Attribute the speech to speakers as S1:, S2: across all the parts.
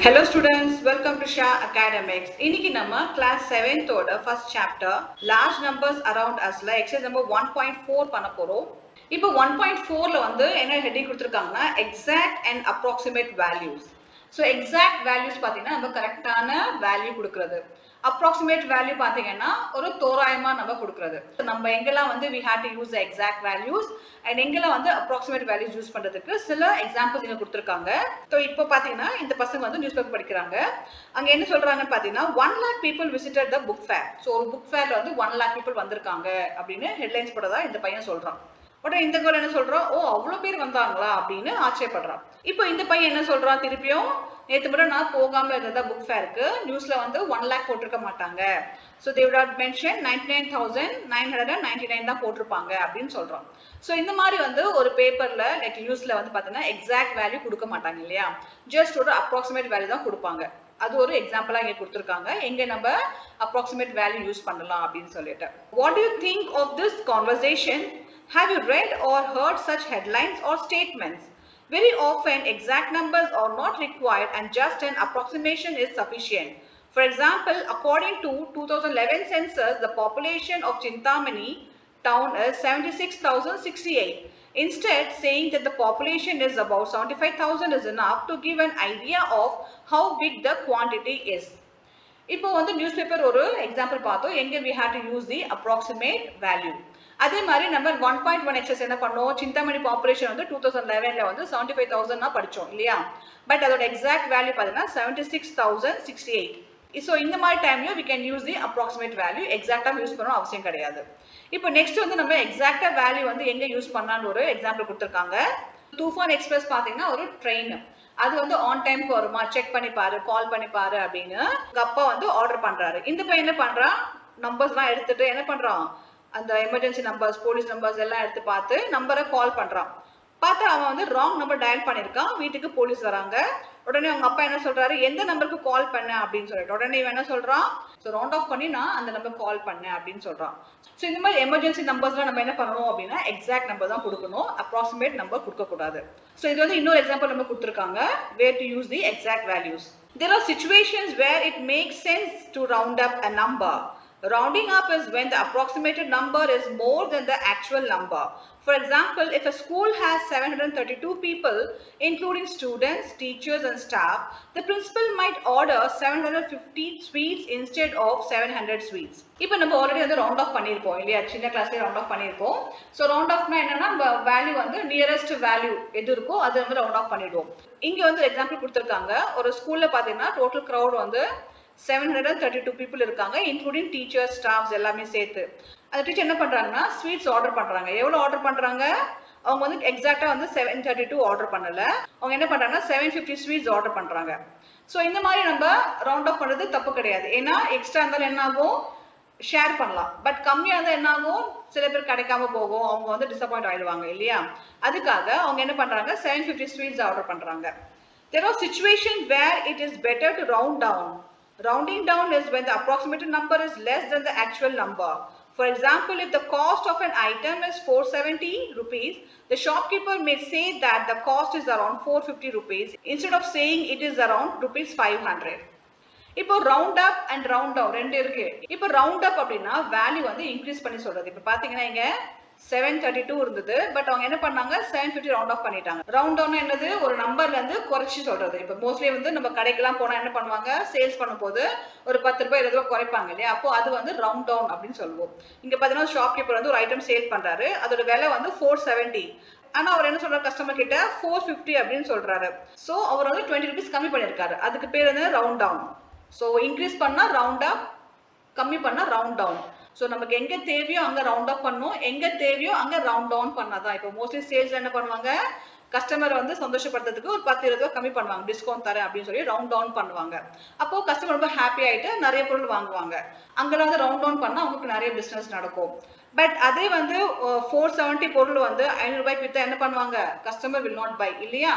S1: Hello students, welcome to Shah Academics. இன்னைக்கு நம்ம class 7th ஓட first chapter large numbers around usல exercise number 1.4 பண்ண போறோம். இப்போ 1.4ல வந்து என்ன heading கொடுத்திருக்காங்கன்னா exact and approximate values. So exact values பாத்தீங்கன்னா நம்ம கரெக்டான வேல்யூ கொடுக்கிறது. Approximate value பாத்தீங்கன்னா ஒரு தோராயமா நம்ம கொடுக்கிறது. நம்ம எங்கெல்லாம் வந்து we had to use the exact values and எங்கெல்லாம் வந்து approximate values யூஸ் பண்றதுக்கு சில எக்ஸாம்பிள்ஸ் இங்க கொடுத்திருக்காங்க. ஸோ இப்போ பாத்தீங்கன்னா இந்த பசங்க வந்து நியூஸ் பேப்பர் படிக்கிறாங்க. அங்க என்ன சொல்றாங்கன்னு பாத்தீங்கன்னா 1 lakh people visited the book fair. So ஒரு புக் ஃபேர்ல வந்து 1 lakh people வந்திருக்காங்க அப்படின்னு ஹெட்லைன்ஸ் போட்டதா இந்த பையன் சொல்றான். உடனே இந்த கேர்ள் என்ன சொல்றான், ஓ அவ்வளவு பேர் வந்தாங்களா அப்படின்னு ஆச்சரியப்படுறான். இப்போ இந்த பையன் என்ன சொல்றான், திருப்பியும் நேற்று மட்டும் நான் போகாம இருந்ததா புக் ஃபேருக்கு, நியூஸ்ல வந்து 1 lakh போட்டிருக்க மாட்டாங்க, so they would have mentioned 99,999 தான் போட்டிருப்பாங்க அப்படின்னு சொல்றான். ஸோ இந்த மாதிரி வந்து ஒரு பேப்பர்ல லைக் நியூஸ்ல வந்து பாத்தீங்கன்னா எக்ஸாக்ட் வேல்யூ கொடுக்க மாட்டாங்க இல்லையா, ஜஸ்ட் ஒரு அப்ராக்சிமேட் வேல்யூ தான் கொடுப்பாங்க. அது ஒரு எக்ஸாம்பிளா இங்க கொடுத்திருக்காங்க, எங்க நம்ம அப்ராக்சிமேட் வேல்யூ யூஸ் பண்ணலாம் அப்படின்னு சொல்லிட்டு. What do you think of this conversation? Have you read or heard such headlines or statements? Very often, exact numbers are not required and just an approximation is sufficient. For example, according to 2011 census, the population of Chintamani town is 76,068. Instead, saying that the population is about 75,000 is enough to give an idea of how big the quantity is. இப்போ வந்து news paper ஒரு example பார்த்தோம், எங்க we had to use the approximate value. அதே மாதிரி நம்ம 1.1 excess என்ன பண்ணோம், சிந்தாமணி பாப்புலேஷன் வந்து 2011ல வந்து 75,000 படிச்சோம் இல்லையா, பட் அதோட எக்ஸாக்ட் வேல்யூ பார்த்தீங்கன்னா 76,068. ஸோ இந்த மாதிரி டைம்லயும் we can use the approximate value, எக்ஸாக்டா யூஸ் பண்ணணும் அவசியம் கிடையாது. இப்போ நெக்ஸ்ட் வந்து நம்ம எக்ஸாக்டா வேல்யூ வந்து எங்க யூஸ் பண்ணலாம்னு ஒரு எக்ஸாம்பிள் கொடுத்திருக்காங்க. தூஃபான் எக்ஸ்பிரஸ் பாத்தீங்கன்னா ஒரு ட்ரெயின், அது வந்து ஆன் டைம்க்கு வருமா செக் பண்ணி பாரு, கால் பண்ணி பாரு அப்படின்னு உங்க அப்பா வந்து ஆர்டர் பண்றாரு. இந்த பையன் என்ன பண்றான், நம்பர்ஸ் எல்லாம் எடுத்துட்டு என்ன பண்றான், அந்த எமர்ஜென்சி நம்பர்ஸ் போலீஸ் நம்பர்ஸ் எல்லாம் எடுத்து பார்த்து நம்பரை கால் பண்றான். பார்த்தா அவன் வந்து ராங் நம்பர் டயல் பண்ணிருக்கான். வீட்டுக்கு போலீஸ் வராங்க. உடனே அவங்க அப்பா என்ன சொல்றாரு, எந்த நம்பருக்கு கால் பண்ண அப்படின்னு சொல்லிட்டு உடனே இவன் என்ன சொல்றான், ஸோ ரவுண்ட் ஆஃப் பண்ணி நான் அந்த நம்பர் கால் பண்ணேன் அப்படின்னு சொல்றான். ஸோ இந்த மாதிரி எமர்ஜென்சி நம்பர்ஸ்லாம் நம்ம என்ன பண்ணணும் அப்படின்னா எக்ஸாக்ட் நம்பர் தான் கொடுக்கணும், அப்ராக்சிமேட் நம்பர் கொடுக்க கூடாது. ஸோ இது வந்து இன்னொரு எக்ஸாம்பிள் நம்ம கொடுத்துருக்காங்க, where to use the exact values. There are situations where it makes sense to round up a number. Rounding up is when the approximated number is more than the actual number. For example, if a school has 732 people, including students, teachers and staff, the principal might order 750 sweets instead of 700 sweets. இப்போ நம்ம already வந்து round of பண்ணியிருப்போம் இல்லையா, சின்ன கிளாஸ்லேயே round of பண்ணியிருப்போம். So round ஆஃப்னா என்னன்னா நம்ம value வந்து நியரஸ்ட் வேல்யூ எது இருக்கோ அது வந்து ரவுண்ட் ஆஃப் பண்ணிடுவோம். இங்கே வந்து எக்ஸாம்பிள் கொடுத்துருக்காங்க, ஒரு ஸ்கூல்ல பார்த்தீங்கன்னா டோட்டல் க்ரௌட் வந்து 732 people இருக்காங்க, இன்க்ளூடிங் டீச்சர்ஸ் ஸ்டாஃப்ஸ் எல்லாமே சேர்த்து. அந்த டீச்சர் என்ன பண்றாங்கன்னா ஸ்வீட்ஸ் ஆர்டர் பண்றாங்க. எவ்வளவு ஆர்டர் பண்றாங்க, அவங்க வந்து எக்ஸாக்டா வந்து 732 ஆர்டர் பண்ணல, அவங்க என்ன பண்றாங்கன்னா 750 ஸ்வீட்ஸ் ஆர்டர் பண்றாங்க. ஸோ இந்த மாதிரி நம்ம ரவுண்ட் ஆஃப் பண்றது தப்பு கிடையாது, ஏன்னா எக்ஸ்ட்ரா இருந்தாலும் என்ன ஆகும் ஷேர் பண்ணலாம், பட் கம்மியா இருந்தால் என்ன ஆகும் சில பேர் கிடைக்காம போகும், அவங்க வந்து டிசப்பாயிண்ட் ஆயிடுவாங்க இல்லையா, அதுக்காக அவங்க என்ன பண்றாங்க 750 ஸ்வீட்ஸ் ஆர்டர் பண்றாங்க. There are situations where it is better to round down. Rounding down is when the approximated number is less than the actual number. For example, if the cost of an item is 470 rupees, the shopkeeper may say that the cost is around 450 rupees instead of saying it is around rupees 500. இப்போ round up and round down ரெண்டு இருக்கு. இப்போ round அப் அப்படின்னா value வந்து increase பண்ணி சொல்றது. இப்போ பாத்தீங்கன்னா இங்க 732 இருந்தது, பட் அவங்க என்ன பண்ணாங்க 750 ரவுண்ட் ஆஃப் பண்ணிட்டாங்க. ரவுண்ட் டவுன் என்னது, ஒரு நம்பர்ல இருந்து குறைச்சி சொல்றது. இப்போ மோஸ்ட்லி வந்து நம்ம கடைக்கெல்லாம் போனா என்ன பண்ணுவாங்க, சேல்ஸ் பண்ணும்போது ஒரு 10 ரூபாய் 20 ரூபாய் குறைப்பாங்க இல்லையா, அப்போ அது வந்து ரவுண்ட் டவுன் அப்படின்னு சொல்லுவோம். இங்க பாத்தீங்கன்னா ஷாப்கீப்பர் வந்து ஒரு ஐட்டம் சேல் பண்றாரு, அதோட விலை வந்து 470, ஆனா அவர் என்ன சொல்றாரு கஸ்டமர் கிட்ட 450 அப்படின்னு சொல்றாரு. சோ அவர் வந்து 20 rupees கம்மி பண்ணிருக்காரு, அதுக்கு பேர் வந்து ரவுண்ட் டவுன். சோ இன்க்ரீஸ் பண்ணா ரவுண்ட் அப், கம்மி பண்ணா ரவுண்ட் டவுன். ஸோ நமக்கு எங்க தேவையோ அங்க ரவுண்ட் அப் பண்ணும், எங்க தேவையோ அங்க ரவுண்ட் டவுன் பண்ணாதான். இப்போ மோஸ்ட்லி சேல்ஸ்ல என்ன பண்ணுவாங்க, கஸ்டமர் வந்து சந்தோஷப்படுறதுக்கு ஒரு 10 20 கம்மி பண்ணுவாங்க, டிஸ்கவுண்ட் தரேன் அப்படின்னு சொல்லி ரவுண்ட் டவுன் பண்ணுவாங்க. அப்போ கஸ்டமர் ரொம்ப ஹாப்பி ஆயிட்டு நிறைய பொருள் வாங்குவாங்க. அங்கெல்லாம் வந்து ரவுண்ட் டவுன் பண்ணா அவங்களுக்கு நிறைய பிசினஸ் நடக்கும். பட் அதே வந்து 470 பொருள் வந்து 500 ரூபாய்க்கு வித்தா என்ன பண்ணுவாங்க, கஸ்டமர் வில் நாட் பை இல்லையா.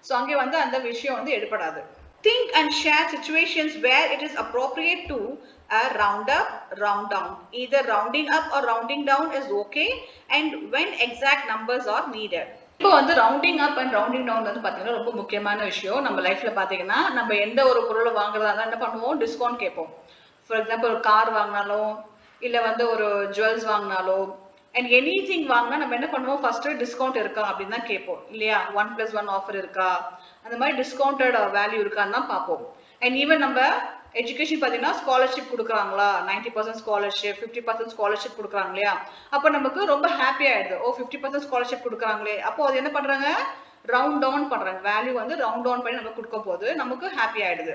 S1: ஸோ அங்கே வந்து அந்த விஷயம் வந்து எடுபடாது. Think and share situations where it is appropriate to round up, round down. Either rounding up or rounding down is okay, and when exact numbers are needed. இப்போ வந்து rounding up and rounding down வந்து பார்த்தீங்கன்னா ரொம்ப முக்கியமான விஷயம். நம்ம லைஃப்ல பார்த்தீங்கன்னா நம்ம எந்த ஒரு பொருளை வாங்குறதா இருந்தாலும் என்ன பண்ணுவோம், டிஸ்கவுண்ட் கேட்போம். ஃபார் எக்ஸாம்பிள் ஒரு கார் வாங்கினாலும் இல்லை வந்து ஒரு ஜுவல்ஸ் வாங்கினாலோ அண்ட் எனி திங் வாங்கினா நம்ம என்ன பண்ணுவோம், ஃபர்ஸ்ட் டிஸ்கவுண்ட் இருக்கா அப்படின்னு தான் கேட்போம் இல்லையா. 1+1 ஆஃபர் இருக்கா, அந்த மாதிரி டிஸ்கவுண்டட் வேல்யூ இருக்கான்னு தான் பார்ப்போம். அண்ட் ஈவன் நம்ம எஜுகேஷன் பார்த்தீங்கன்னா ஸ்காலர்ஷிப் கொடுக்குறாங்களா, 90% ஸ்காலர்ஷிப், 50% ஸ்காலர்ஷிப் கொடுக்குறாங்க இல்லையா. அப்போ நமக்கு ரொம்ப ஹாப்பி ஆயிடுது, ஓ 50% ஸ்காலர்ஷிப் கொடுக்குறாங்களே. அப்போ அது என்ன பண்றாங்க, ரவுண்ட் டவுன் பண்றாங்க, வேல்யூ வந்து ரவுண்ட் டவுன் பண்ணி நம்ம கொடுக்க போது நமக்கு ஹாப்பி ஆயிடுது.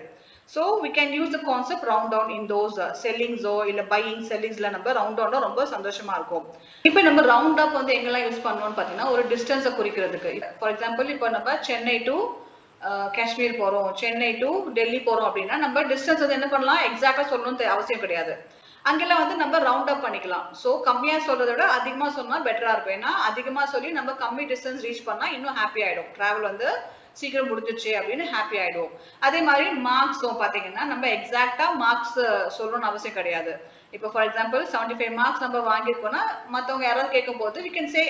S1: So we can use the concept round down in those செல்லிங்ஸோ இல்லை பையிங் செல்லிங்ஸ்ல நம்ம ரவுண்ட் டவுன் ரொம்ப சந்தோஷமா இருக்கும். இப்போ நம்ம ரவுண்ட் அப் வந்து எங்கெல்லாம் யூஸ் பண்ணோம்னு பார்த்தீங்கன்னா ஒரு டிஸ்டன்ஸை குறிக்கிறதுக்கு. ஃபார் எக்ஸாம்பிள் இப்போ நம்ம சென்னை டு காஷ்மீர் போறோம், சென்னை டு டெல்லி போறோம் அப்படின்னா நம்ம டிஸ்டன்ஸ் வந்து என்ன பண்ணலாம், எக்ஸாக்டா சொல்லணும்னு அவசியம் கிடையாது. அங்கெல்லாம் வந்து நம்ம ரவுண்ட் அப் பண்ணிக்கலாம். ஸோ கம்மியா சொல்றதை விட அதிகமா சொன்னா பெட்டரா இருக்கும். ஏன்னா அதிகமா சொல்லி நம்ம கம்மி டிஸ்டன்ஸ் ரீச் பண்ணா இன்னும் ஹாப்பி ஆயிடும், டிராவல் வந்து சீக்கிரம் முடிஞ்சிச்சு அப்படின்னு ஹாப்பி ஆயிடும். அதே மாதிரி மார்க்ஸும் பாத்தீங்கன்னா நம்ம எக்ஸாக்டா மார்க்ஸ் சொல்லணும்னு அவசியம் கிடையாது. இப்போ ஃபார் எக்ஸாம்பிள் 75 மார்க்ஸ் நம்ம வாங்கியிருக்கோம்னா மற்றவங்க யாராவது கேட்கும் போது we can say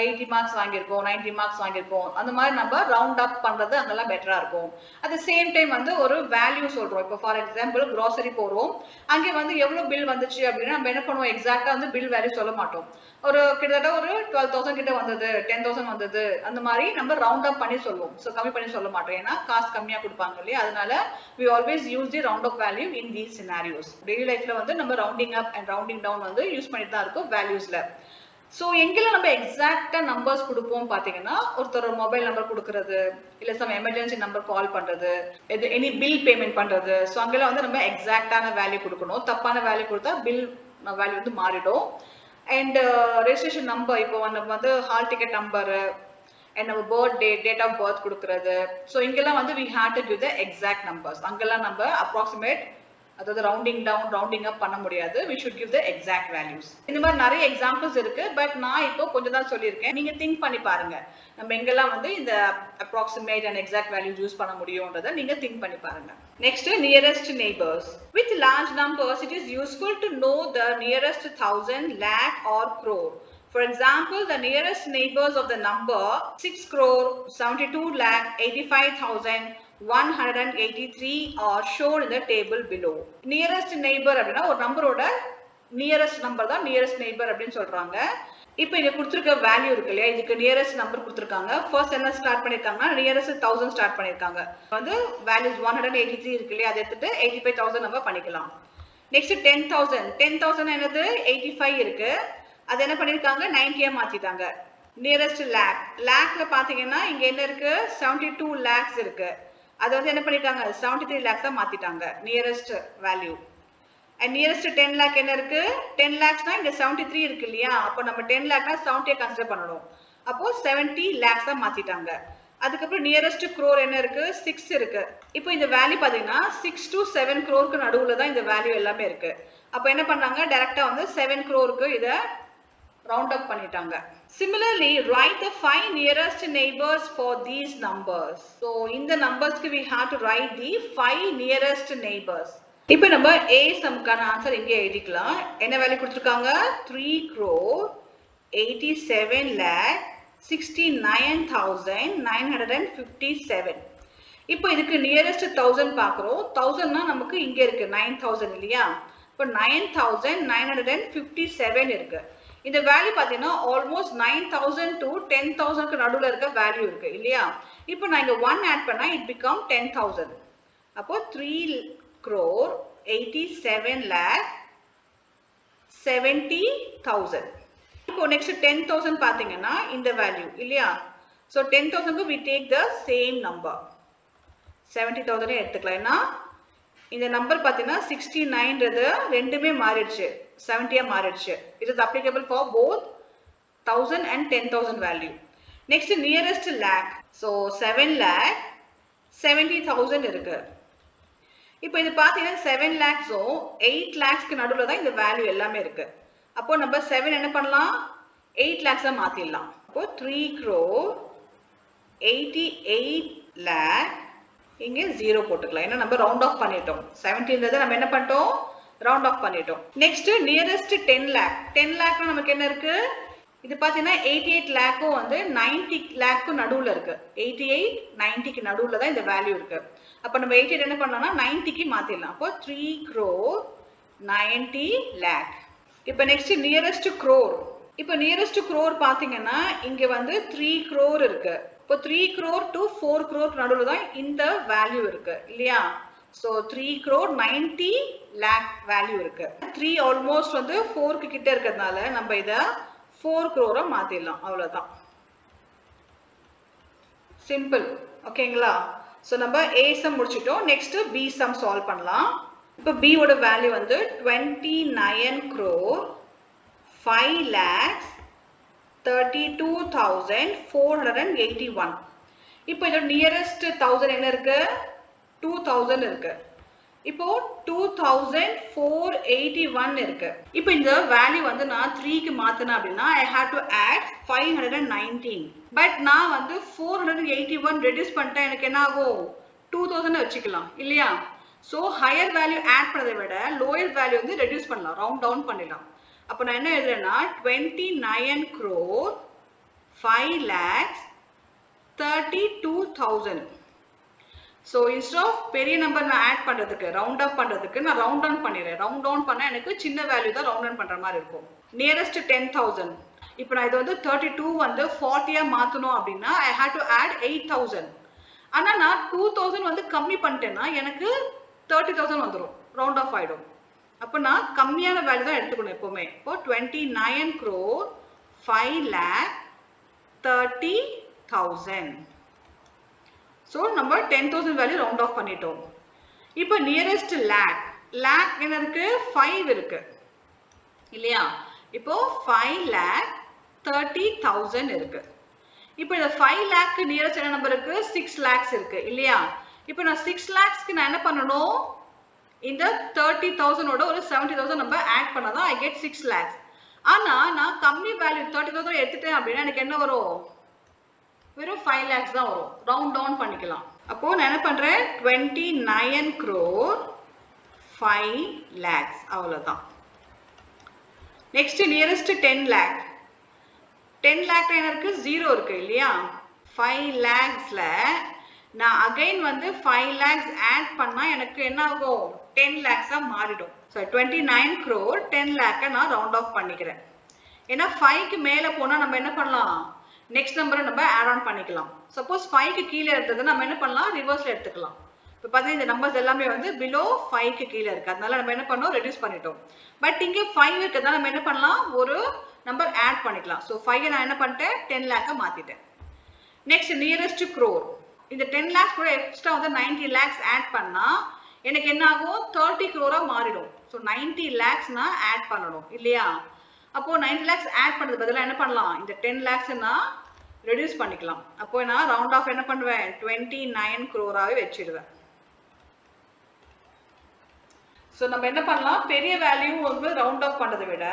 S1: 80 மார்க்ஸ் வாங்கியிருக்கோம், 90 மார்க்ஸ் வாங்கியிருக்கோம், அந்த மாதிரி நம்ம ரவுண்ட் அப் பண்றது அங்கெல்லாம் பெட்டரா இருக்கும். அட் த சேம் டைம் வந்து ஒரு வேல்யூ சொல்றோம். இப்போ ஃபார் எக்ஸாம்பிள் grocery போறோம், அங்கே வந்து எவ்வளவு பில் வந்துச்சு அப்படின்னா நம்ம என்ன பண்ணுவோம், எக்ஸாக்டா வந்து பில் வேல்யூ சொல்ல மாட்டோம். ஒரு கிட்டத்தட்ட ஒரு 12,000 கிட்ட வந்தது, 10,000 வந்தது, அந்த மாதிரி நம்ம ரவுண்ட் அப் பண்ணி சொல்லுவோம். ஸோ கம்மி பண்ணி சொல்ல மாட்டோம், ஏன்னா காசு கம்மியா கொடுப்பாங்க இல்லையா. அதனால we always use the round up value in these scenarios. Daily லைஃப்ல வந்து நம்ம rounding up and rounding down வந்து யூஸ் பண்ணிட்டு தான் இருக்கோம் வேல்யூஸ்ல. ஸோ எங்கெல்லாம் நம்ம எக்ஸாக்டா நம்பர்ஸ் கொடுப்போம் பார்த்தீங்கன்னா, ஒருத்தர் மொபைல் நம்பர் கொடுக்கறது, இல்லை சம் எமர்ஜென்சி நம்பர் கால் பண்றது, இது எனி பில் பேமெண்ட் பண்றது. ஸோ அங்கெல்லாம் வந்து நம்ம எக்ஸாக்டான வேல்யூ கொடுக்கணும். தப்பான வேல்யூ கொடுத்தா பில் வேல்யூ வந்து மாறிடும். அண்ட் ரெஜிஸ்ட்ரேஷன் நம்பர், இப்போ நம்ம வந்து hall ticket number and our birthday, date of birth கொடுக்கிறது. ஸோ இங்கெல்லாம் வந்து we have to give the exact numbers. அங்கெல்லாம் நம்ம approximate, அதாவது ரவுண்டிங் டவுன் ரவுண்டிங் அப் பண்ண முடியாது. we should give the exact values. இந்த மாதிரி நிறைய எக்ஸாம்பிள்ஸ் இருக்கு, பட் நான் இப்போ கொஞ்சம் தான் சொல்லியிருக்கேன். நீங்க திங்க் பண்ணி பாருங்க, நம்ம எங்கெல்லாம் வந்து இந்த approximate and exact values use பண்ண முடியும்ன்றதை நீங்க திங்க் பண்ணி பாருங்க. Next, nearest neighbors. With large numbers, it is useful to know the nearest 1,000, lakh or crore. For example, the nearest neighbors of the number 6 crore 72 lakh 85,183 are shown in the table below. Nearest neighbor அப்படின்னா ஒரு நம்பரோட nearest number தான் nearest நeighbor அப்படின்னு சொல்றாங்க. இப்போ இங்க கொடுத்திருக்க value இருக்கு இல்லையா, இதுக்கு நியரஸ்ட் நம்பர் கொடுத்திருக்காங்க. ஃபர்ஸ்ட் என்ன ஸ்டார்ட் பண்ணிருக்காங்கன்னா நியரஸ்ட் 1000 ஸ்டார்ட் பண்ணிருக்காங்க. வந்து வேல்யூஸ் 183 இருக்கு இல்லையா, அதை எடுத்துட்டு 85,000 நம்ம பண்ணிக்கலாம். நெக்ஸ்ட் 10,000 என்னது 85 இருக்கு, அது என்ன பண்ணிருக்காங்க 90 மாத்திட்டாங்க. நியரஸ்ட் லேக், லேக்ல பாத்தீங்கன்னா இங்க என்ன இருக்கு 72 lakhs இருக்கு, அது வந்து என்ன பண்ணிட்டாங்க 73 lakhs மாத்திட்டாங்க nearest value. And nearest 10 lakh என்ன இருக்கு, 10 lakhsனா இங்க 73 இருக்கு இல்லையா, அப்போ நம்ம 10 lakhனா 70 கன்சிடர் பண்ணணும். அப்போ 70 lakhs மாத்திட்டாங்க. அதுக்கப்புறம் நியரஸ்ட் crore என்ன இருக்கு 6 இருக்கு. இப்போ இந்த வேல்யூ பாத்தீங்கன்னா 6 to 7 crore நடுவுல தான் இந்த வேல்யூ எல்லாமே இருக்கு. அப்போ என்ன பண்ணாங்க, டைரக்டா வந்து 7 crore இத round up பண்ணிட்டாங்க. Similarly, write the 5 nearest neighbors for these numbers. So in the numbers we have to write the 5 nearest neighbors. இப்போ நம்ம A சம்க்கான ஆன்சர் இங்கே எழுதிக்கலாம். என்ன வேல்யூ கொடுத்திருக்காங்க 3 crore 87 lakh 69,957. இப்போ இதுக்கு நியரஸ்ட் 1000 பார்க்குறோம். 1000னா நமக்கு இங்க இருக்கு 9000 இல்லையா, இப்போ 9,957 இருக்கு. இந்த வேல்யூ பார்த்தீங்கன்னா ஆல்மோஸ்ட் 9,000 to 10,000க்கு நடுவில் இருக்க வேல்யூ இருக்கு இல்லையா. இப்போ நான் இங்க 1 ஆட் பண்ணா இட் பிகம் 10,000. அப்போ 3 crore 87 lakh 70,000. இப்போ நெக்ஸ்ட் 10,000 பார்த்தீங்கன்னா இந்த வேல்யூ இல்லையா. ஸோ 10,000க்கு we take the same number 70,000 எடுத்துக்கலாம். ஏன்னா இந்த நம்பர் பார்த்தீங்கன்னா 69ன்றது ரெண்டுமே மாறிடுச்சு, 70 மாறிடுச்சு. It is applicable for both 1000 and 10,000 value. Next, nearest lakh. So 7 lakh 70,000 இருக்கு. இப்போ இது பார்த்தீங்கன்னா 7 lakhsம் 8 lakhsக்கு நடுவில் தான் இந்த வேல்யூ எல்லாமே இருக்கு. அப்போ நம்ம 7 என்ன பண்ணலாம் 8 lakhs மாத்திடலாம். அப்போ 3 crore 88 lakh இங்கே 0 போட்டுக்கலாம், ஏன்னா நம்ம ரவுண்ட் ஆஃப் பண்ணிட்டோம். 70ன்றதை நம்ம என்ன பண்ணிட்டோம் ரவுண்ட் ஆஃப் பண்ணிட்டோம். Next nearest 10 lakh. 10 lakhனா நமக்கு என்ன இருக்கு, இது பார்த்தீங்கன்னா 88 லேக்கும் வந்து 90 லேக்கும் நடுவில் இருக்கு. 88 90க்கு நடுவில் தான் இந்த வேல்யூ இருக்கு. அப்போ நம்ம 88 என்ன பண்ணலாம்னா 90க்கு மாத்திடலாம். அப்போ 3 crore 90 lakh. இப்போ நெக்ஸ்ட் நியரஸ்ட் crore. இப்போ நியரஸ்ட் crore பார்த்தீங்கன்னா இங்க வந்து 3 crore இருக்கு. இப்போ 3 crore to 4 crore நடுவில் தான் இந்த வேல்யூ இருக்கு இல்லையா? ஸோ 3 crore 90 lakh வேல்யூ இருக்கு. 3 ஆல்மோஸ்ட் வந்து 4க்கு கிட்ட இருக்கிறதுனால நம்ம இதை 4 crore மாத்திடலாம். அவ்வளவுதான். சிம்பிள். ஓகேங்களா? ஸோ நம்ம A சம் முடிச்சிட்டோம். நெக்ஸ்ட் B சம் சால்வ் பண்ணலாம். இப்போ B ஓட வேல்யூ வந்து 29 crore 5 lakhs 32,481. இப்போ இதோட நியரஸ்ட் 1000 என்ன இருக்கு? 2000 இருக்கு. இப்போ 2481 இருக்கு. இப்போ இந்த வேல்யூ வந்து நான் 3க்கு மாத்தினேன் அப்படின்னா I have to add 519. But நான் வந்து 481 ரெடியூஸ் பண்ணிட்டேன். எனக்கு என்ன ஆகும்? 2000 வச்சுக்கலாம் இல்லையா? ஸோ ஹையர் வேல்யூ ஆட் பண்ணதை விட லோயர் வேல்யூ வந்து ரெடியூஸ் பண்ணலாம், ரவுண்ட் டவுன் பண்ணிடலாம். அப்போ நான் என்ன எழுதுறேன்னா 29 crore 5 lakhs 32,000. So instead of பெரிய நம்பர் நான் ஆட் பண்ணுறதுக்கு ரவுண்ட் அப் பண்ணுறதுக்கு நான் ரவுண்ட் டவுன் பண்ணிடுறேன். ரவுண்ட் டவுன் பண்ணால் எனக்கு சின்ன வேல்யூ தான் ரவுண்ட் டவுன் பண்ணுற மாதிரி இருக்கும். நியரஸ்ட் 10,000. இப்போ நான் இது வந்து 32 வந்து 40யாக மாற்றணும் அப்படின்னா I have to add 8,000. ஆனால் நான் 2,000 வந்து கம்மி பண்ணிட்டேன்னா எனக்கு 30,000 வந்துடும், ரவுண்ட் ஆஃப் ஆகிடும். அப்போ நான் கம்மியான வேல்யூ தான் எடுத்துக்கணும் எப்போவுமே. இப்போ 29 crore 5 lakh 30,000. ஸோ நம்ம 10,000 வேல்யூ ரவுண்ட் ஆஃப் பண்ணிட்டோம். இப்போ நியரஸ்ட் லேக். லேக் என்ன இருக்கு? 5 இருக்கு இல்லையா? இப்போ 5 lakh 30,000 இருக்கு. இப்போ இந்த 5 lakh நியரஸ்ட் என்ன நம்பர் இருக்கு? 6 lakhs இருக்கு இல்லையா? இப்போ நான் 6 lakhsக்கு நான் என்ன பண்ணணும்? இந்த 30,000 ஓட ஒரு 70,000 நம்ம ஆட் பண்ணாதான் I get 6 lakhs. ஆனா நான் கம்மி வேல்யூ 30,000 எடுத்துட்டேன் அப்படின்னா எனக்கு என்ன வரும்? வெறும் 5 lakhs தான் வரும். ரவுண்ட் டவுன் பண்ணிக்கலாம். அப்போ நான் என்ன பண்றேன்? 29 crore 5 lakhs அவ்வளவுதான். Next nearest 10 lakh. 10 lakh என்ன இருக்கு? 0 இருக்கு இல்லையா? 5 lakhsல நான் அகைன் வந்து 5 lakhs ஆட் பண்ணா எனக்கு என்ன ஆகும்? 10 lakhs மாறிடும். ஸோ 29 crore 10 lakh நான் ரவுண்ட் ஆஃப் பண்ணிக்கிறேன். ஏன்னா 5க்கு மேலே போனால் நம்ம என்ன பண்ணலாம்? நெக்ஸ்ட் நம்பரை நம்ம ஆட் ஆன் பண்ணிக்கலாம். சப்போஸ் 5க்கு கீழே இருந்தது நம்ம என்ன பண்ணலாம்? ரிவர்ஸில் எடுத்துக்கலாம். இப்போ பார்த்தீங்கன்னா இந்த நம்பர்ஸ் எல்லாமே வந்து பிலோ 5க்கு கீழே இருக்குது. அதனால நம்ம என்ன பண்ணோம்? ரெடியூஸ் பண்ணிட்டோம். பட் இங்கே 5 இருக்கிறதுனால நம்ம என்ன பண்ணலாம்? ஒரு நம்பர் ஆட் பண்ணிக்கலாம். ஸோ 5 நான் என்ன பண்ணிட்டேன்? 10 lakh மாற்றிட்டேன். Next nearest crore. இந்த 10 lakhs கூட எக்ஸ்ட்ரா வந்து 90 lakhs ஆட் பண்ணால் எனக்கு என்ன ஆகும்? 30 crore மாறிடும். ஸோ 90 lakhs நான் ஆட் பண்ணணும் இல்லையா? அப்போ 90 lakhs ஆட் பண்ணுறது பதிலாக என்ன பண்ணலாம்? இந்த 10 lakhs நான் ரெடியூஸ் பண்ணிக்கலாம். அப்போ நான் ரவுண்ட் ஆஃப் என்ன பண்ணுவேன்? 29 crore வச்சிடுவேன். ஸோ நம்ம என்ன பண்ணலாம்? பெரிய வேல்யூ வந்து ரவுண்ட் ஆஃப் பண்ணுறதை விட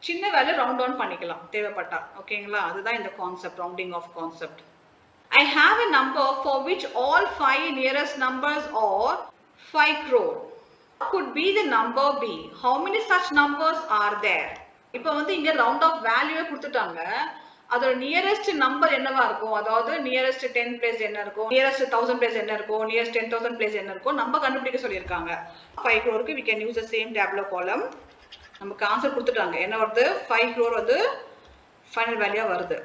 S1: சின்ன வேல்யூ ரவுண்ட் டவுன் பண்ணிக்கலாம் தேவைப்பட்டா. ஓகேங்களா? அதுதான் இந்த concept, rounding off concept. I have a number for which all 5 nearest numbers are 5 crore. What could be the number be? How many such numbers are there? இப்போ வந்து இங்க ரவுண்ட் ஆஃப் வேல்யூவே கொடுத்துட்டாங்க. அதோட நியரஸ்ட் நம்பர் என்னவா இருக்கும்? அதாவது nearest 10 place என்ன இருக்கும்? நியரஸ்ட் 1000 பிளேஸ் என்ன இருக்கும்? நியரஸ்ட் 10,000 பிளேஸ் என்ன இருக்கும்? நம்ம கண்டுபிடிக்க சொல்லியிருக்காங்க. 5 crore we can use the same tabular column. நமக்கு ஆன்சர் கொடுத்துட்டாங்க. என்ன வருது? 5 crore வந்து ஃபைனல் வேல்யூவா வருது.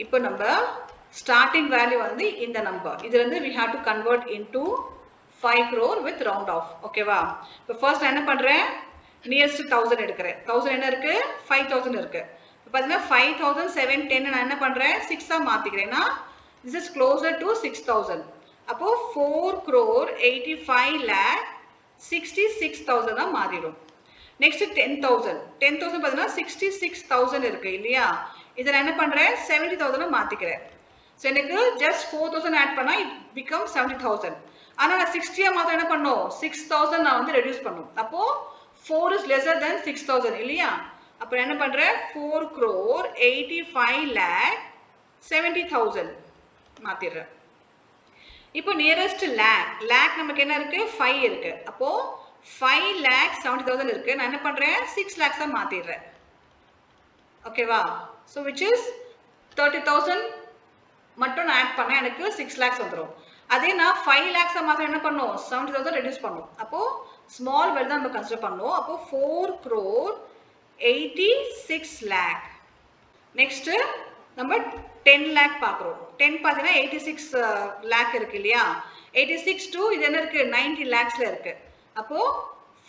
S1: இப்போ நம்ம starting value வந்து இந்த நம்பர். இதுல இருந்து we have to convert into 5 crore with round off. ஓகேவா? இப்போ ஃபர்ஸ்ட் நான் என்ன பண்றேன்? நியரஸ்ட் 1000 எடுக்கிறேன். 1000 என்ன இருக்கு? 5000 இருக்கு. இப்போ பாத்தீங்கன்னா 5710 நான் என்ன பண்றேன்? 6 மாத்திக்கிறேன்னா this is closer to 6000. அப்போ 4 crore 85 lakh 66,000 தான் மாறிடும். நெக்ஸ்ட் 10,000. 10,000 பாத்தீங்கன்னா 66,000 இருக்கு இல்லையா? இதை நான் என்ன பண்றேன்? 70,000 மாத்திக்கிறேன். ஸோ எனக்கு ஜஸ்ட் 4,000 ஆட் பண்ணா இட் பிகம் 70,000. ஆனால் நான் 60 மாத்திரம் என்ன பண்ணும்? 6,000 நான் வந்து ரெடியூஸ் பண்ணும். அப்போ 4 is lesser than 6,000 இல்லையா? அப்போ என்ன பண்றேன்? 4 crore 85 lakh 70,000 மாத்திடுறேன். இப்போ நியரஸ்ட் லேக் நமக்கு என்ன இருக்கு? 5 இருக்கு. அப்போ 5 lakh 70,000 இருக்கு. நான் என்ன பண்றேன்? 6 lakhs மாத்திடுறேன். ஓகேவா? ஸோ விச் இஸ் 30,000 மட்டும் நான் ஆட் பண்ணேன், எனக்கு 6 lakhs வந்துடும். அதே நான் 5 lakhs மாத்திரம் என்ன பண்ணும், 70,000 ரெடியூஸ் பண்ணும். அப்போ ஸ்மால் வேல்யூ தான் நம்ம கன்சிடர் பண்ணும். அப்போ 4,86 lakh. நெக்ஸ்ட் நம்ம 10 lakh பார்க்குறோம். 10 பார்த்தீங்கன்னா 86 lakh இருக்கு இல்லையா, 86 to இது என்ன இருக்கு, 90 lakhsல இருக்கு. அப்போ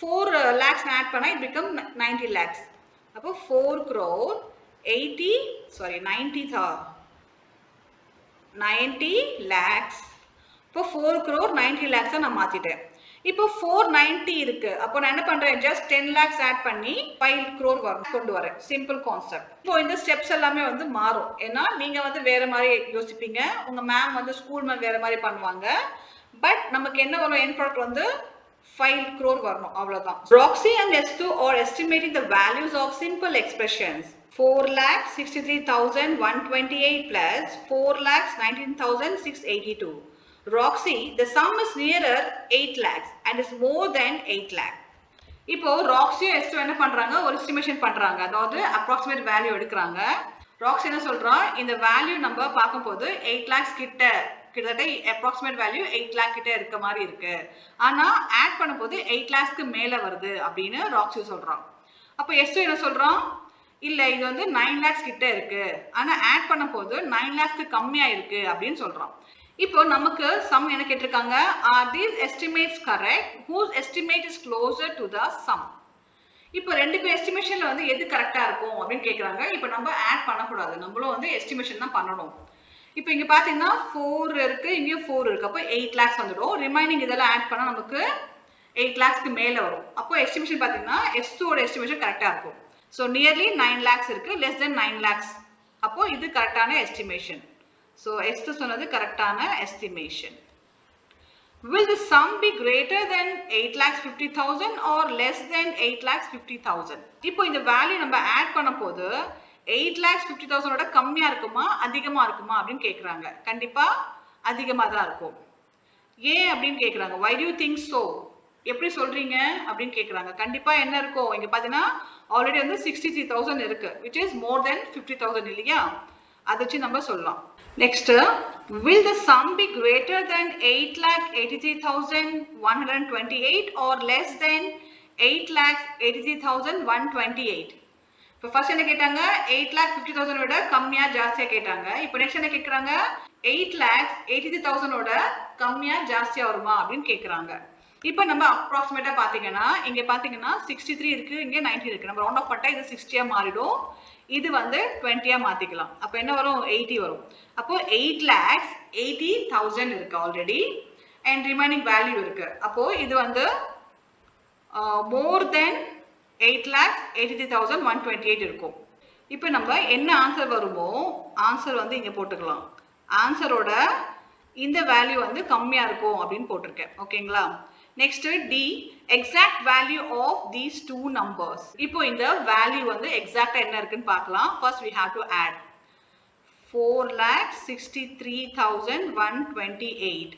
S1: 4 lakhs ஆட் பண்ணா it become 90 lakhs. அப்போ 90 lakhs. இப்போ 4 crore 90 lakhs நான் மாத்திட்டேன். இப்போ 490 இருக்கு. அப்போ நான் என்ன பண்றேன், just 10 lakhs ஆட் பண்ணி 5 crore கொண்டு வரேன். Simple concept. இப்போ இந்த ஸ்டெப்ஸ் எல்லாமே வந்து மாறும். ஏன்னா நீங்க வந்து வேற மாதிரி யோசிப்பீங்க, உங்க மேம் வந்து ஸ்கூல் மேம் வேற மாதிரி பண்ணுவாங்க. பட் நமக்கு என்ன வரும், end product வந்து 5 crore வரணும், அவ்வளவுதான். Roxy and S2 are estimating the values of simple expressions. 4,63,128 plus 4,19,682. Roxy, the sum is nearer 8 lakhs and is more than 8 lakh. இப்போ Roxy S2 என்ன பண்றாங்க, ஒரு எஸ்டிமேஷன் பண்றாங்க, அதாவது அப்ராக்சிமேட் வேல்யூ எடுக்கிறாங்க. Roxy என்ன சொல்றா, இந்த வேல்யூ நம்ம பார்க்கும்போது 8 lakhs கிட்டத்தட்ட அப்ராக்சிமேட் வேல்யூ 8 lakh கிட்ட இருக்க மாதிரி இருக்கு. ஆனா ஆட் பண்ணும்போது 8 lakhsக்கு மேல வருது அப்படின்னு Roxy சொல்றான். அப்போ S2 என்ன சொல்றான், இல்ல இது வந்து 9 lakhs கிட்ட இருக்கு, ஆனா ஆட் பண்ணும்போது 9 lakhsக்கு கம்மியா இருக்கு அப்படின்னு சொல்றான். இப்போ நமக்கு சம் என்ன கேட்டிருக்காங்க, are these estimates correct, whose estimate is closer to the sum. இப்போ ரெண்டு பேர் எஸ்டிமேஷன்ல வந்து எது கரெக்டா இருக்கும் அப்படின்னு கேக்குறாங்க. இப்போ நம்ம ஆட் பண்ணக்கூடாது, நம்மளும் வந்து எஸ்டிமேஷன் தான் பண்ணணும். இப்போ இங்க பாத்தீங்கன்னா 4 இருக்கு, இங்கேயும் 4 இருக்கு. அப்போ 8 lakhs வந்துடும். ரிமைனிங் இதெல்லாம் ஆட் பண்ணா நமக்கு 8 lakhsக்கு மேல வரும். அப்போ எஸ்டிமேஷன் பாத்தீங்கன்னா S2 ஓட எஸ்டிமேஷன் கரெக்டா இருக்கும். ஸோ நியர்லி 9 lakhs இருக்கு, லெஸ் தென் 9 lakhs. அப்போ இது கரெக்டான எஸ்டிமேஷன். ஸோ S2 சொன்னது கரெக்டான estimation. Will the sum be greater than 8,50,000 or less than 8,50,000? இப்போ இந்த வேல்யூ நம்ம ஆட் பண்ண போது 8,50,000 ஓட கம்மியா இருக்குமா அதிகமா இருக்குமா அப்படின்னு கேக்குறாங்க. கண்டிப்பா அதிகமா தான் இருக்கும். ஏன் அப்படின்னு கேக்குறாங்க. Why do you think so? எப்படி சொல்றீங்க அப்படின்னு கேக்குறாங்க. கண்டிப்பா என்ன இருக்கும், இங்க பாத்தீங்கன்னா ஆல்ரெடி வந்து 63,000 இருக்கு, which is more than 50,000 இல்லையா, அதை வச்சு நம்ம சொல்லலாம். Next, will the sum be greater than 8,83,128 or less than 8,83,128? இப்போ ஃபர்ஸ்ட் என்ன கேட்டாங்க, 8,50,000 விட கம்மியா ஜாஸ்தியா கேட்டாங்க. இப்போ நெக்ஸ்ட் என்ன கேக்குறாங்க, 8,83,000 ஓட கம்மியா ஜாஸ்தியா வருமா அப்படின்னு கேக்குறாங்க. இப்போ நம்ம அப்ராக்சிமேட்டா பாத்தீங்கன்னா இங்க பாத்தீங்கன்னா 63 இருக்கு, இங்க 90 இருக்கு. நம்ம ரவுண்ட் ஆஃப் பண்ணா இது 60யா மாறிடும், இது வந்து 20யா மாத்திக்கலாம். அப்போ என்ன வரும், 80 வரும். அப்போ 8,80,000 இருக்கு ஆல்ரெடி அண்ட் ரிமைனிங் வேல்யூ இருக்கு. அப்போ இது வந்து மோர் தென் 8,83,128 இருக்கும். இப்போ நம்ம என்ன ஆன்சர் வருமோ ஆன்சர் வந்து இங்க போட்டுக்கலாம். ஆன்சரோட இந்த வேல்யூ வந்து கம்மியா இருக்கும் அப்படின்னு போட்டிருக்கேன். ஓகேங்களா. Next D, exact value of these two numbers. இப்போ இந்த வேல்யூ வந்து எக்ஸாக்ட்டா என்ன இருக்குன்னு பார்க்கலாம். First we have to add 4,63,128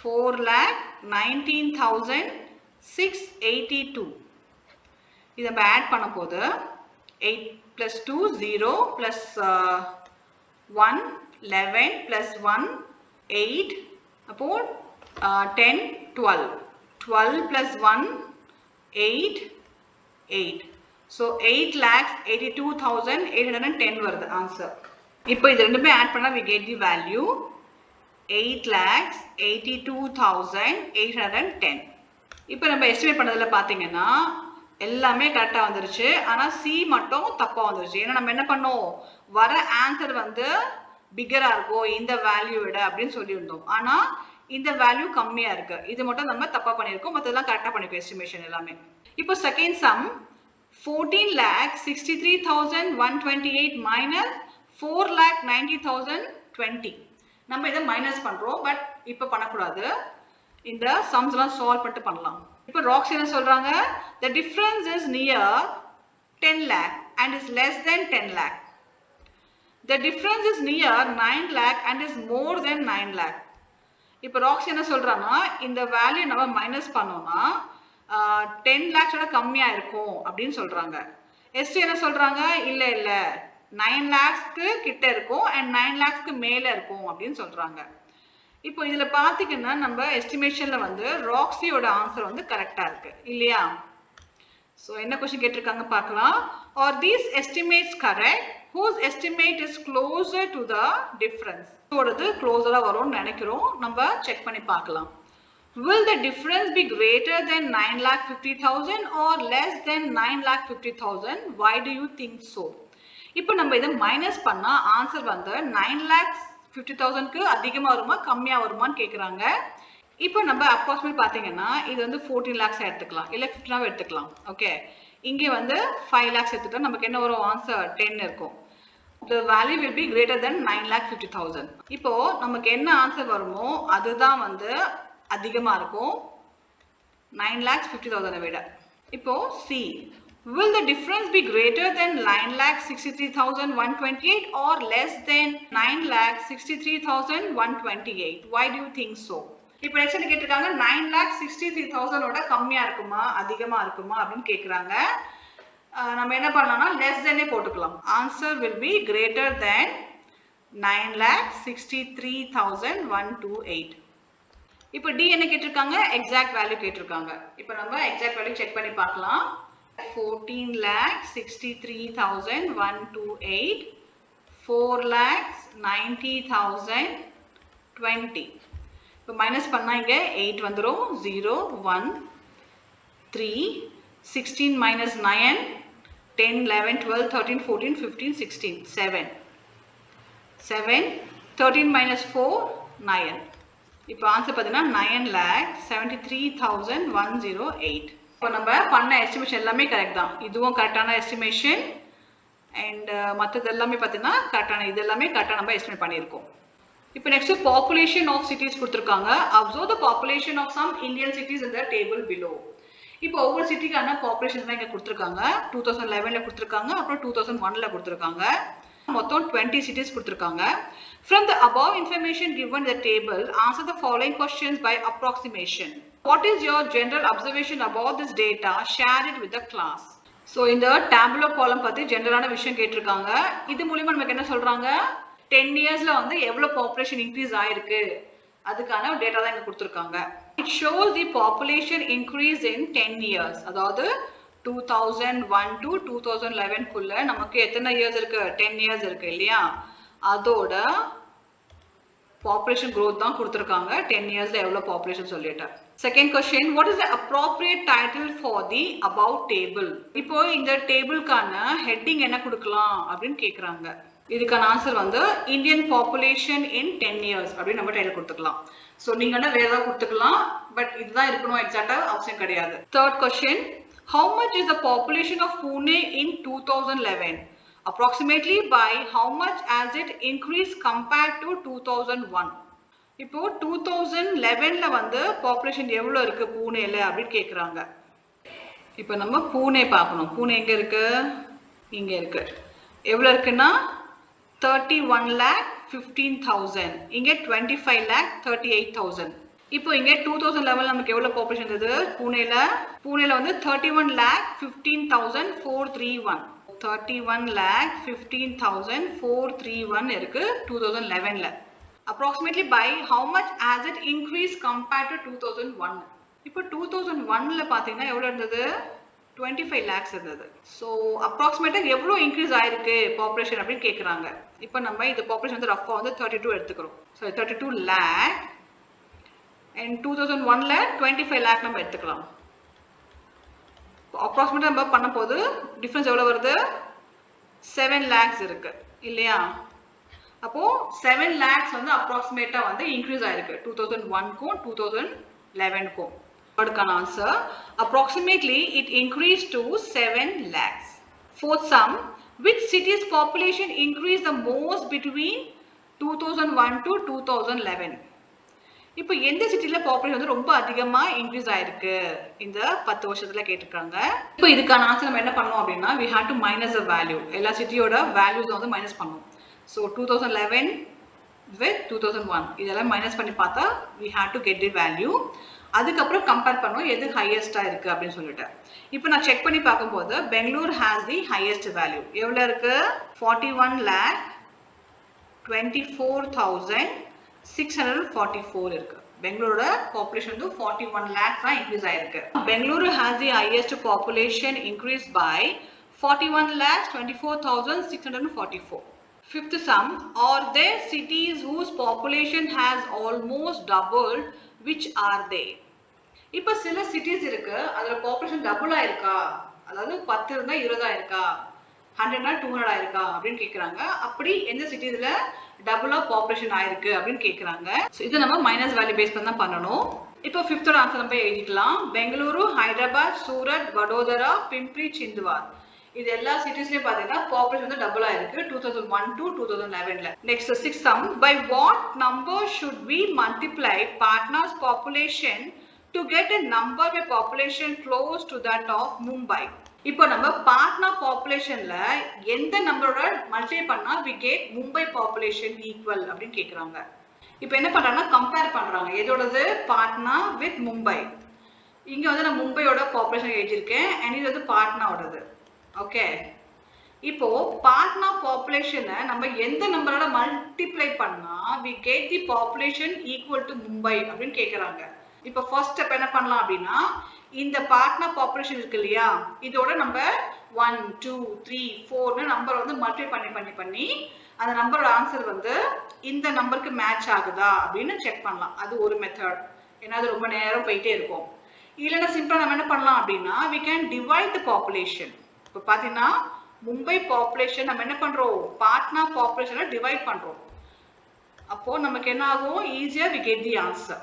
S1: 4,19,682. இதை நம்ம ஆட் பண்ண போது 8 plus 2 0 plus 1 11 plus 1 8 அப்போ 10 12 12 plus 1 8 8. So 8,82,810 வருது ஆன்சர். இப்போ இது ரெண்டுமே ஆட் பண்ணா we get the value 8,82,810. இப்போ நம்ம எஸ்டிமேட் பண்ணதுல பாத்தீங்கன்னா எல்லாமே கரெக்டா வந்துருச்சு, ஆனா சி மட்டும் தப்பா வந்துருச்சு. ஏன்னா நம்ம என்ன பண்ணோம், வர ஆன்சர் வந்து பிகரா இருக்கும் இந்த வேல்யூ விட அப்படின்னு சொல்லியிருந்தோம். ஆனா இந்த வேல்யூ கம்மியா இருக்கு, இது மட்டும் நம்ம தப்பா பண்ணிருக்கோம், மத்ததெல்லாம் கரெக்டா பண்ணிருக்கோம் எஸ்டிமேஷன் எல்லாமே. இப்போ செகண்ட் சம் 14,63,128 minus 4,90,020. நம்ம இதை மைனஸ் பண்றோம், பட் இப்ப பண்ணக்கூடாது, இந்த சம்ஸ் எல்லாம் சால்வ் பண்ணிட்டு பண்ணலாம். இப்போ ராக்ஸ் என்ன சொல்றாங்க, the difference is near 10 lakh and is less than 10 lakh. The difference is near 9 lakh and is more than 9 lakh. இப்போ ராக்ஸ் என்ன சொல்றாங்கன்னா இந்த வேல்யூ நம்ம மைனஸ் பண்ணோம்னா 10 lakhs ஓட கம்மியா இருக்கும் அப்படின்னு சொல்றாங்க. எஸ்டி என்ன சொல்றாங்க, இல்ல இல்ல 9 lakhsக்கு கிட்ட இருக்கும் and 9 lakhsக்கு மேல இருக்கும் அப்படின்னு சொல்றாங்க. இப்போ இதுல பாத்தீங்கன்னா நம்ம எஸ்டிமேஷன்ல வந்து ராக்ஸியோட ஆன்சர் வந்து கரெக்டா இருக்கு இல்லையா? சோ என்ன क्वेश्चन கேட்டிருக்காங்க பார்க்கலாம். Are these estimates correct? Whose estimate is closer to the difference? ஓடது க்ளோஸரா வரும்னு நினைக்கிறோம். நம்ம செக் பண்ணி பார்க்கலாம். Will the difference be greater than 9,50,000 or less than 9,50,000? Why do you think so? இப்போ நம்ம இதை மைனஸ் பண்ணா ஆன்சர் வந்து 9,50,000க்கு அதிகமா வருமா கம்மியா வருமான்னு கேக்குறாங்க. இப்போ நம்ம அப்ராக்ஸிமேட் பாத்தீங்கன்னா இது வந்து 14 lakhs எடுத்துக்கலாம் இல்ல 15 எடுத்துக்கலாம். ஓகே, இங்க வந்து 5 lakhs எடுத்துட்டா நமக்கு என்ன வரும், ஆன்சர் 10 இருக்கும். The value will be greater than 9,50,000. இப்போ நமக்கு என்ன ஆன்சர் வருமோ அதுதான் வந்து அதிகமா இருக்கும் 9,50,000 விட. இப்போ C, will the difference be greater than 9,63,128 or less than 9,63,128? Why do you think so? இப்போ நெக்ஸ்ட் என்ன கேட்டிருக்காங்க, 9,63,000 ஓட கம்மியா இருக்குமா அதிகமா இருக்குமா அப்படின்னு கேக்குறாங்க. நம்ம என்ன பண்ணலாம்னா less than போட்டுக்கலாம். Answer will be greater than 9,63,128. இப்போ D என்ன கேட்டிருக்காங்க, எக்ஸாக்ட் வேல்யூ கேட்டிருக்காங்க. இப்போ நம்ம எக்ஸாக்ட் வேல்யூ செக் பண்ணி பார்க்கலாம். 14,63,128 4,90,020. இப்போ மைனஸ் பண்ணா இங்க 8 வந்துரும். 0 1 3 16 minus 9 10 11 12 13 14 15 16 7 7 13 minus 4 9. இப்போ ஆன்சர் பார்த்தீங்கன்னா 9,73,108. இப்போ நம்ம பண்ண எஸ்டிமேஷன் எல்லாமே கரெக்ட் தான். இதுவும் கரெக்டான எஸ்டிமேஷன் அண்ட் மற்றது எல்லாமே பார்த்தீங்கன்னா கரெக்டான, இது எல்லாமே கரெக்டாக நம்ம எஸ்டிமேட் பண்ணியிருக்கோம். இப்போ நெக்ஸ்ட் பாப்புலேஷன் ஆஃப் சிட்டிஸ் கொடுத்துருக்காங்க. Observe the population of some Indian cities in the table below. இப்போ ஒவ்வொரு சிட்டிக்கான பாப்புலேஷன் தான் இங்கே கொடுத்துருக்காங்க. 2011ல கொடுத்துருக்காங்க, அப்புறம் 2001ல கொடுத்துருக்காங்க. மொத்தம் 20 cities கொடுத்திருக்காங்க. From the above information given in the table, answer the following questions by approximation. What is your general observation about this data? Share it with the class. So இந்த tabular column பத்தி ஜெனரலான விஷயம் கேட்டிருக்காங்க. இது மூலமா நமக்கு என்ன சொல்றாங்க, 10 yearsல வந்து எவ்வளவு population increase ஆயிருக்கு அதுக்கான டேட்டா தான் இங்க கொடுத்திருக்காங்க. It shows the population increase in 10 years. அதாவது 2001 to 2011 குள்ள நமக்கு எத்தனை இயர்ஸ் இருக்கு, 10 இயர்ஸ் இருக்கு இல்லையா, அதோட population growth தான் கொடுத்திருக்காங்க. 10 இயர்ஸ்ல எவ்வளவு population சொல்லிட்டு. Second question, what is the appropriate title for the above table? இப்போ இந்த டேபிள்கான ஹெட்டிங் என்ன கொடுக்கலாம் அப்படின்னு கேக்குறாங்க. இதுக்கான ஆன்சர் வந்து Indian population in 10 years அப்படின்னு நம்ம டைட்டில் கொடுத்துக்கலாம். சோ நீங்க வேற ஏதாவது கொடுத்துக்கலாம், பட் இதுதான் இருக்கணும் எக்ஸாக்ட்டா அவசியம் கிடையாது. Third question, how much is the population of Pune in 2011? Approximately by how much has it increased compared to 2001? இப்போ 2011ல வந்து population எவ்வளவு இருக்கு பூனேல அப்படி கேக்குறாங்க. இப்போ நம்ம பூனே பார்க்கணும். பூனே எங்க இருக்கு, இங்க இருக்கு. எவ்வளவு இருக்குன்னா 31,15,000, இங்க 25,38,000. இப்போ இங்க 2011 நமக்கு எவ்வளவு பாப்புலேஷன் இருந்தது பூனேல வந்து 31,15,431. 31,15,431 இருக்கு 2011ல. Approximately by how much has it increased compared to 2001? இப்போ 2001ல பாத்தீங்கன்னா எவ்வளவு இருந்தது, 25 lakhs இருந்தது. So approximately எவ்வளவு increase ஆயிருக்கு population அப்படி கேக்குறாங்க. இப்போ நம்ம இந்த population வந்து ரஃபா வந்து 32 எடுத்துக்கிறோம். So 32 lakh and 2001ல 25 lakh நம்ம எடுத்துக்கலாம். approximately நம்ம பண்ணும்போது டிஃபரன்ஸ் எவ்வளவு வருது, 7 lakhs இருக்கு இல்லையா. அப்போ 7 lakhs வந்து approximately வந்து increase ஆயிருக்கு 2001க்கும் 2011க்கும். அதுக்கான answer approximately it increased to 7 lakhs. Fourth sum, which city's population increased the most between 2001 to 2011? இப்போ எந்த சிட்டில பாப்புலேஷன் வந்து ரொம்ப அதிகமா இன்க்ரீஸ் ஆயிருக்கு இந்த 10 வருஷத்துல கேட்டிருக்காங்க. இப்போ இதுக்கான ஆன்சர் நம்ம என்ன பண்ணோம் அப்படின்னா we have to minus the value. எல்லா சிட்டியோட வேல்யூஸ் வந்து மைனஸ் பண்ணோம். So 2011 with 2001 இதெல்லாம் மைனஸ் பண்ணி பார்த்தா we have to get the value. அதுக்கப்புறம் கம்பேர் பண்ணுவோம் எது ஹையஸ்டா இருக்கு அப்படின்னு சொல்லிட்டு. இப்போ நான் செக் பண்ணி பார்க்கும்போது Bangalore has the highest value. எவ்வளோ இருக்கு? 41,24,644 இருக்கு. பெங்களூரோட பாப்புலேஷன் வந்து 41 lakhs தான் இன்க்ரீஸ் ஆயிருக்கு. Bengaluru has the highest population increase by 41,24,644. Fifth sum, are there cities whose population has almost doubled? Which are they? இப்போ சில சிட்டிஸ் இருக்கு அதோட பாப்புலேஷன் டபுள் ஆயிருக்கா, அதாவது 10 இருந்தா 20 ஆயிருக்கா, 100னா 200 ஆயிருக்கா அப்படின்னு கேக்குறாங்க. அப்படி எந்த சிட்டிஸ்ல டபுளா பாப்புலேஷன் ஆயிருக்கு அப்படின்னு கேக்குறாங்க. ஸோ இதை நம்ம மைனஸ் வேல்யூ பேஸ் பண்ணி தான் பண்ணணும். இப்போ ஃபிஃப்த்தோட ஆன்சர் நம்ம எழுதிக்கலாம். பெங்களூரு, ஹைதராபாத், சூரத், வடோதரா, பிம்ப்ரி, சிந்துவார். இது எல்லா சிட்டிஸ்லயும் பாத்தீங்கன்னா பாப்புலேஷன் வந்து டபுளா இருக்கு 2001 to 2011ல. Next sixth sum, by what number should we multiply Patna's population to get a number with population close to that of Mumbai? இப்போ நம்ம பாட்னா பாப்புலேஷன்ல எந்த நம்பரோட மல்டிப்ளை பண்ணா we get Mumbai population equal அப்படின்னு கேக்குறாங்க. இப்போ என்ன பண்றாங்கன்னா கம்பேர் பண்றாங்க. எதோடது? பாட்னா வித் மும்பை. இங்க வந்து நான் மும்பையோட பாப்புலேஷன் எழுதியிருக்கேன் and இது வந்து பாட்னாவோடது. ஓகே, இப்போ பாட்னா பாப்புலேஷனை நம்ம எந்த நம்பரோட மல்டிப்ளை பண்ணா we get the population equal to Mumbai அப்படின்னு கேக்குறாங்க. இப்போ ஃபர்ஸ்ட் ஸ்டெப் என்ன பண்ணலாம் அப்படின்னா இந்த பாட்னா பாப்புலேஷன் இருக்கு இல்லையா, இதோட நம்ம 1 2 3 4 நம்பர் வந்து மல்டிப்ளை பண்ணி அந்த நம்பரோட ஆன்சர் வந்து இந்த நம்பருக்கு மேட்ச் ஆகுதா அப்படின்னு செக் பண்ணலாம். அது ஒரு மெத்தட். ஏன்னா அது ரொம்ப நேரம் போயிட்டே இருக்கும். இல்லைன்னா சிம்பிளா நம்ம என்ன பண்ணலாம் அப்படின்னா we can divide the population. இப்போ பாத்தீங்கன்னா மும்பை பாப்புலேஷன் நம்ம என்ன பண்றோம், பாட்னா பாப்புலேஷனை டிவைட் பண்றோம். அப்போ நமக்கு என்ன ஆகும், ஈஸியா we get the answer.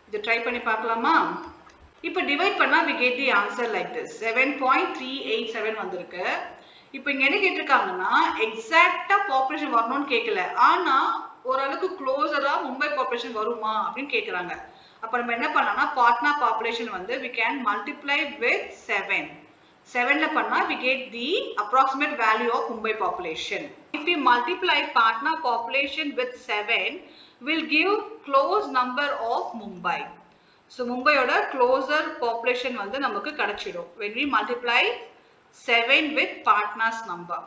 S1: இதை ட்ரை பண்ணி பார்க்கலாமா? இப்போ டிவைட் பண்ணா we get the answer like this. 7.387 வந்திருக்கு. இப்போ இங்க என்ன கேட்டிருக்காங்கன்னா எக்ஸாக்ட்டா பாப்புலேஷன் வரணும்னு கேட்கல, ஆனா ஓரளவுக்கு க்ளோஸரா மும்பை பாப்புலேஷன் வருமா அப்படின்னு கேக்குறாங்க. அப்ப நம்ம என்ன பண்ணலாம்னா பாட்னா பாப்புலேஷன் வந்து we can multiply with 7. 7ல பண்ணா we get the approximate value of Mumbai population. If we multiply Patna population with 7, will give close number of Mumbai. So Mumbaiயோட closer population வந்து நமக்கு கிடைச்சிடும் when we multiply 7 with Patna's number.